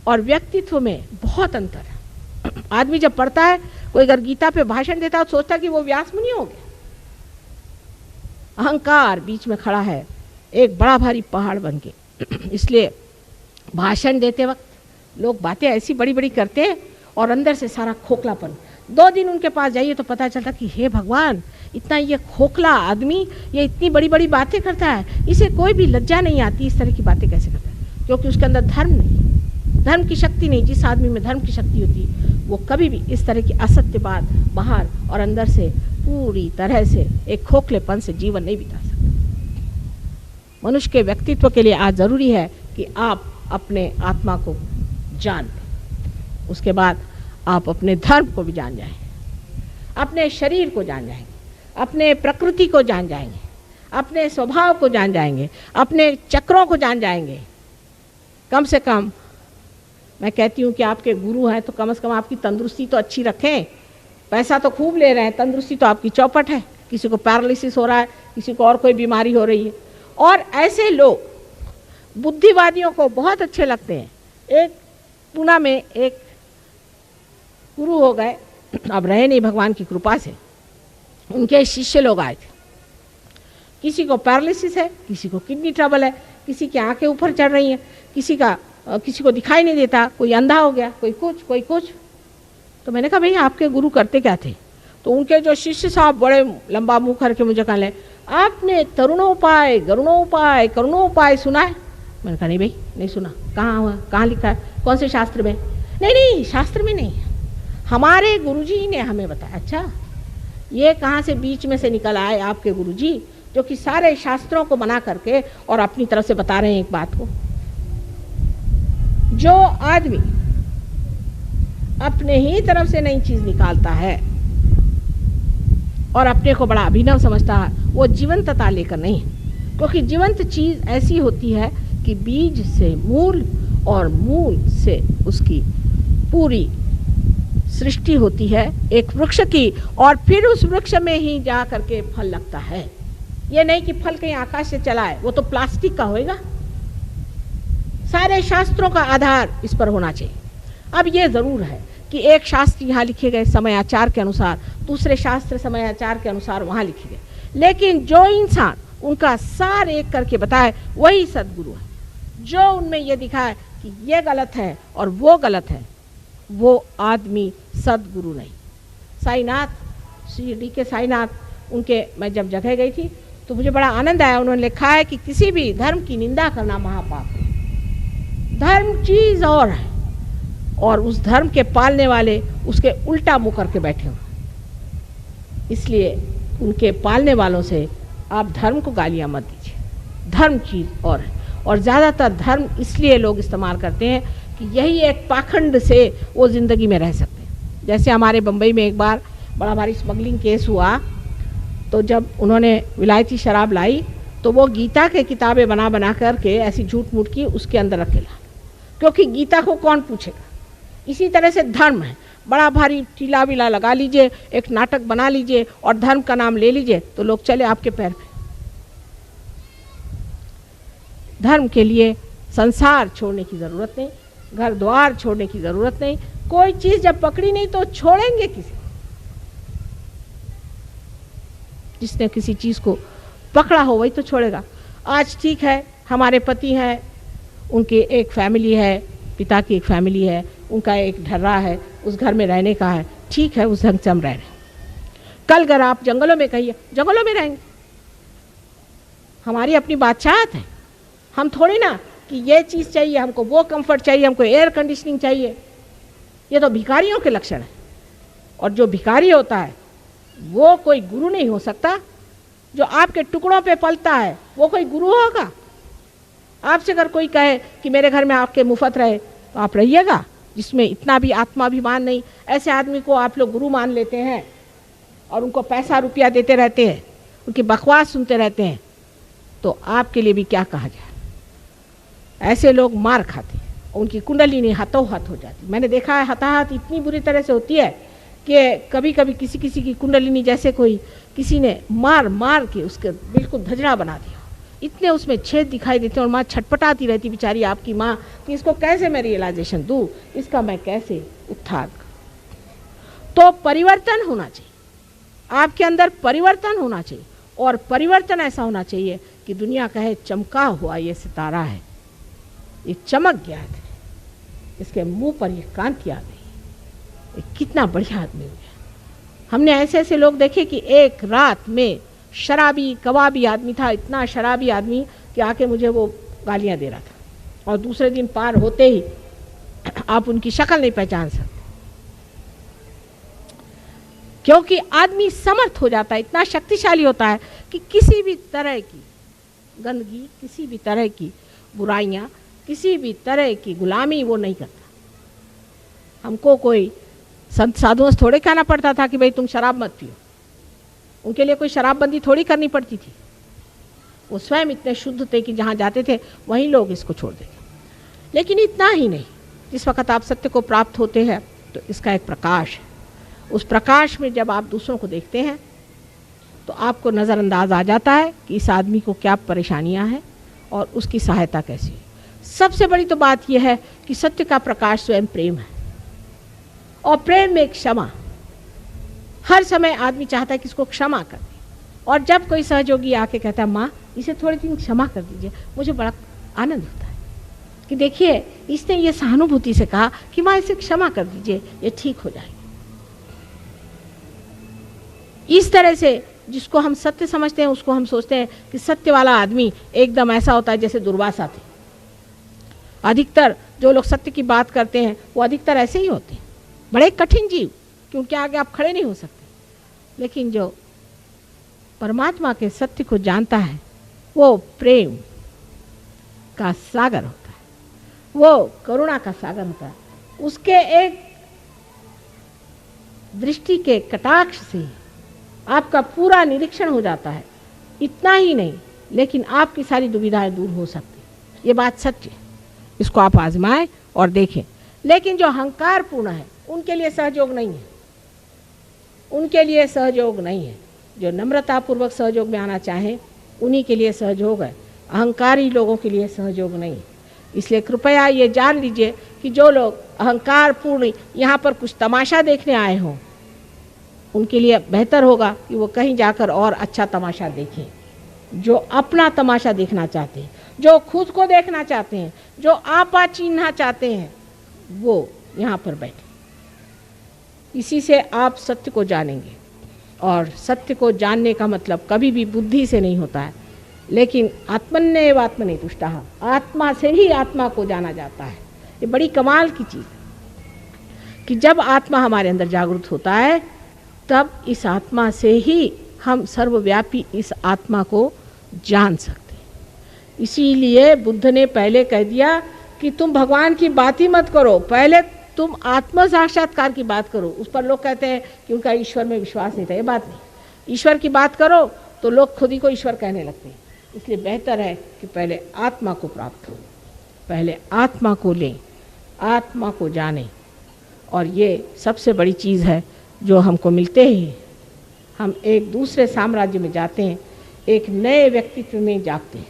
और व्यक्तित्व में बहुत अंतर है। आदमी जब पढ़ता है, कोई अगर गीता पे भाषण देता है तो सोचता है कि वो व्यास मुनि हो गए। अहंकार बीच में खड़ा है, एक बड़ा भारी पहाड़ बन के। इसलिए भाषण देते वक्त लोग बातें ऐसी बड़ी बड़ी करते हैं और अंदर से सारा खोखलापन। 2 दिन उनके पास जाइए तो पता चलता कि हे भगवान, इतना ये खोखला आदमी ये इतनी बड़ी बड़ी बातें करता है, इसे कोई भी लज्जा नहीं आती, इस तरह की बातें कैसे करता है? क्योंकि उसके अंदर धर्म नहीं, धर्म की शक्ति नहीं। जिस आदमी में धर्म की शक्ति होती है वो कभी भी इस तरह की असत्य बात बाहर और अंदर से पूरी तरह से एक खोखलेपन से जीवन नहीं बिता सकता। मनुष्य के व्यक्तित्व के लिए आज ज़रूरी है कि आप अपने आत्मा को जान लें, उसके बाद आप अपने धर्म को भी जान जाएंगे, अपने शरीर को जान जाएंगे, अपने प्रकृति को जान जाएंगे, अपने स्वभाव को जान जाएंगे, अपने चक्रों को जान जाएंगे। कम से कम मैं कहती हूँ कि आपके गुरु हैं तो कम से कम आपकी तंदुरुस्ती तो अच्छी रखें। पैसा तो खूब ले रहे हैं, तंदुरुस्ती तो आपकी चौपट है। किसी को पैरालिसिस हो रहा है, किसी को और कोई बीमारी हो रही है। और ऐसे लोग बुद्धिवादियों को बहुत अच्छे लगते हैं। एक पूना में एक गुरु हो गए, अब रहे नहीं भगवान की कृपा से, उनके शिष्य लोग आए थे। किसी को पैरालिसिस है, किसी को किडनी ट्रबल है, किसी की आंखें ऊपर चढ़ रही हैं, किसी को दिखाई नहीं देता, कोई अंधा हो गया, कोई कुछ। तो मैंने कहा भाई आपके गुरु करते क्या थे? तो उनके जो शिष्य साहब बड़े लंबा मुंह करके मुझे कहने, आपने तरुणोपाय गरुणोपाय करुणोपाय सुना है? मैंने कहा नहीं भाई, नहीं सुना। कहाँ हुआ, कहाँ लिखा है, कौन से शास्त्र में? नहीं, शास्त्र में नहीं, हमारे गुरुजी ने हमें बताया। अच्छा, ये कहाँ से बीच में से निकल आए आपके गुरुजी, जो कि सारे शास्त्रों को बना करके और अपनी तरफ से बता रहे हैं एक बात को। जो आदमी अपने ही तरफ से नई चीज निकालता है और अपने को बड़ा अभिनव समझता है, वो जीवंतता लेकर नहीं। क्योंकि जीवंत चीज ऐसी होती है कि बीज से मूल और मूल से उसकी पूरी सृष्टि होती है एक वृक्ष की, और फिर उस वृक्ष में ही जा करके फल लगता है। ये नहीं कि फल कहीं आकाश से चला है, वो तो प्लास्टिक का होएगा। सारे शास्त्रों का आधार इस पर होना चाहिए। अब ये जरूर है कि एक शास्त्र यहाँ लिखे गए समयाचार के अनुसार, दूसरे शास्त्र समयाचार के अनुसार वहाँ लिखे गए, लेकिन जो इंसान उनका सार एक करके बताए वही सदगुरु है। जो उनमें ये दिखाए कि ये गलत है और वो गलत है, वो आदमी सदगुरु नहीं। साईनाथ, शिरडी के साईनाथ, उनके मैं जब जगह गई थी तो मुझे बड़ा आनंद आया। उन्होंने लिखा है कि किसी भी धर्म की निंदा करना महापाप है। धर्म चीज और है और उस धर्म के पालने वाले उसके उल्टा मुंह करके बैठे हुए। इसलिए उनके पालने वालों से आप धर्म को गालियां मत दीजिए। धर्म चीज और है, और ज़्यादातर धर्म इसलिए लोग इस्तेमाल करते हैं कि यही एक पाखंड से वो ज़िंदगी में रह सकते हैं। जैसे हमारे बम्बई में एक बार बड़ा भारी स्मगलिंग केस हुआ, तो जब उन्होंने विलायती शराब लाई तो वो गीता के किताबें बना बना करके ऐसी झूठ मूठ की उसके अंदर रख के ला, क्योंकि गीता को कौन पूछेगा। इसी तरह से धर्म है, बड़ा भारी टीला विला लगा लीजिए, एक नाटक बना लीजिए और धर्म का नाम ले लीजिए तो लोग चले आपके पैर पे। धर्म के लिए संसार छोड़ने की ज़रूरत नहीं, घर द्वार छोड़ने की ज़रूरत नहीं। कोई चीज़ जब पकड़ी नहीं तो छोड़ेंगे किसी? जिसने किसी चीज़ को पकड़ा हो वही तो छोड़ेगा। आज ठीक है, हमारे पति हैं, उनकी एक फैमिली है, पिता की एक फैमिली है, उनका एक ढर्रा है, उस घर में रहने का है, ठीक है, उस ढंग से हम रह रहे हैं। कल अगर आप जंगलों में कहिए, जंगलों में रहेंगे। हमारी अपनी बादशाहत है। हम थोड़ी ना कि ये चीज़ चाहिए हमको, वो कंफर्ट चाहिए हमको, एयर कंडीशनिंग चाहिए। ये तो भिखारियों के लक्षण है। और जो भिखारी होता है वो कोई गुरु नहीं हो सकता। जो आपके टुकड़ों पे पलता है वो कोई गुरु होगा? आपसे अगर कोई कहे कि मेरे घर में आके मुफ्त रहे तो आप रहिएगा? जिसमें इतना भी आत्माभिमान नहीं, ऐसे आदमी को आप लोग गुरु मान लेते हैं और उनको पैसा रुपया देते रहते हैं, उनकी बकवास सुनते रहते हैं, तो आपके लिए भी क्या कहा जाए। ऐसे लोग मार खाते हैं, उनकी कुंडलिनी हतोहत हो जाती। मैंने देखा है हताहत इतनी बुरी तरह से होती है कि कभी कभी किसी की कुंडलिनी जैसे कोई किसी ने मार मार के उसके बिल्कुल धजड़ा बना दिया। इतने उसमें छेद दिखाई देते हैं और माँ छटपटाती रहती बेचारी आपकी माँ कि इसको कैसे मैं रियलाइजेशन दूँ, इसका मैं कैसे उत्थान करूँ। तो परिवर्तन होना चाहिए, आपके अंदर परिवर्तन होना चाहिए, और परिवर्तन ऐसा होना चाहिए कि दुनिया कहे चमका हुआ ये सितारा है, ये चमक गया है, इसके मुंह पर ये कांति आ गई, ये कितना बढ़िया आदमी हो गया। हमने ऐसे ऐसे लोग देखे कि एक रात में शराबी कबाबी आदमी था, इतना शराबी आदमी कि आके मुझे वो गालियां दे रहा था, और दूसरे दिन पार होते ही आप उनकी शक्ल नहीं पहचान सकते, क्योंकि आदमी समर्थ हो जाता है, इतना शक्तिशाली होता है कि किसी भी तरह की गंदगी, किसी भी तरह की बुराइयां, किसी भी तरह की गुलामी वो नहीं करता। हमको कोई संत साधुओं से थोड़े कहना पड़ता था कि भाई तुम शराब मत पियो, उनके लिए कोई शराबबंदी थोड़ी करनी पड़ती थी। वो स्वयं इतने शुद्ध थे कि जहाँ जाते थे वहीं लोग इसको छोड़ देंगे। लेकिन इतना ही नहीं, जिस वक्त आप सत्य को प्राप्त होते हैं तो इसका एक प्रकाश है, उस प्रकाश में जब आप दूसरों को देखते हैं तो आपको नज़रअंदाज आ जाता है कि इस आदमी को क्या परेशानियां हैं और उसकी सहायता कैसी है। सबसे बड़ी तो बात यह है कि सत्य का प्रकाश स्वयं प्रेम है, और प्रेम में क्षमा। हर समय आदमी चाहता है कि इसको क्षमा कर दे, और जब कोई सहयोगी आके कहता है माँ इसे थोड़े दिन क्षमा कर दीजिए, मुझे बड़ा आनंद होता है कि देखिए इसने ये सहानुभूति से कहा कि माँ इसे क्षमा कर दीजिए, ये ठीक हो जाएगी। इस तरह से जिसको हम सत्य समझते हैं उसको हम सोचते हैं कि सत्य वाला आदमी एकदम ऐसा होता है जैसे दुर्वासा थे। अधिकतर जो लोग सत्य की बात करते हैं वो अधिकतर ऐसे ही होते हैं, बड़े कठिन जीव, क्योंकि आगे आप खड़े नहीं हो सकते। लेकिन जो परमात्मा के सत्य को जानता है वो प्रेम का सागर होता है, वो करुणा का सागर होता है। उसके एक दृष्टि के कटाक्ष से आपका पूरा निरीक्षण हो जाता है। इतना ही नहीं, लेकिन आपकी सारी दुविधाएं दूर हो सकती। ये बात सत्य है, इसको आप आजमाएं और देखें। लेकिन जो अहंकार पूर्ण है उनके लिए सहयोग नहीं है, उनके लिए सहयोग नहीं है। जो नम्रतापूर्वक सहयोग में आना चाहें उन्हीं के लिए सहयोग है, अहंकारी लोगों के लिए सहयोग नहीं है। इसलिए कृपया ये जान लीजिए कि जो लोग अहंकार पूर्ण यहाँ पर कुछ तमाशा देखने आए हों, उनके लिए बेहतर होगा कि वो कहीं जाकर और अच्छा तमाशा देखें। जो अपना तमाशा देखना चाहते हैं, जो खुद को देखना चाहते हैं, जो आपा चिन्हना चाहते हैं, वो यहाँ पर बैठे। इसी से आप सत्य को जानेंगे, और सत्य को जानने का मतलब कभी भी बुद्धि से नहीं होता है, लेकिन आत्मन्येव आत्मने तुष्टः, आत्मा से ही आत्मा को जाना जाता है। ये बड़ी कमाल की चीज़ है कि जब आत्मा हमारे अंदर जागृत होता है तब इस आत्मा से ही हम सर्वव्यापी इस आत्मा को जान सकते हैं। इसीलिए बुद्ध ने पहले कह दिया कि तुम भगवान की बात ही मत करो, पहले तुम आत्म साक्षात्कार की बात करो। उस पर लोग कहते हैं कि उनका ईश्वर में विश्वास नहीं था। ये बात नहीं, ईश्वर की बात करो तो लोग खुद ही को ईश्वर कहने लगते हैं। इसलिए बेहतर है कि पहले आत्मा को प्राप्त हो, पहले आत्मा को लें, आत्मा को जानें। और ये सबसे बड़ी चीज़ है जो हमको मिलते ही हम एक दूसरे साम्राज्य में जाते हैं, एक नए व्यक्तित्व में जागते हैं।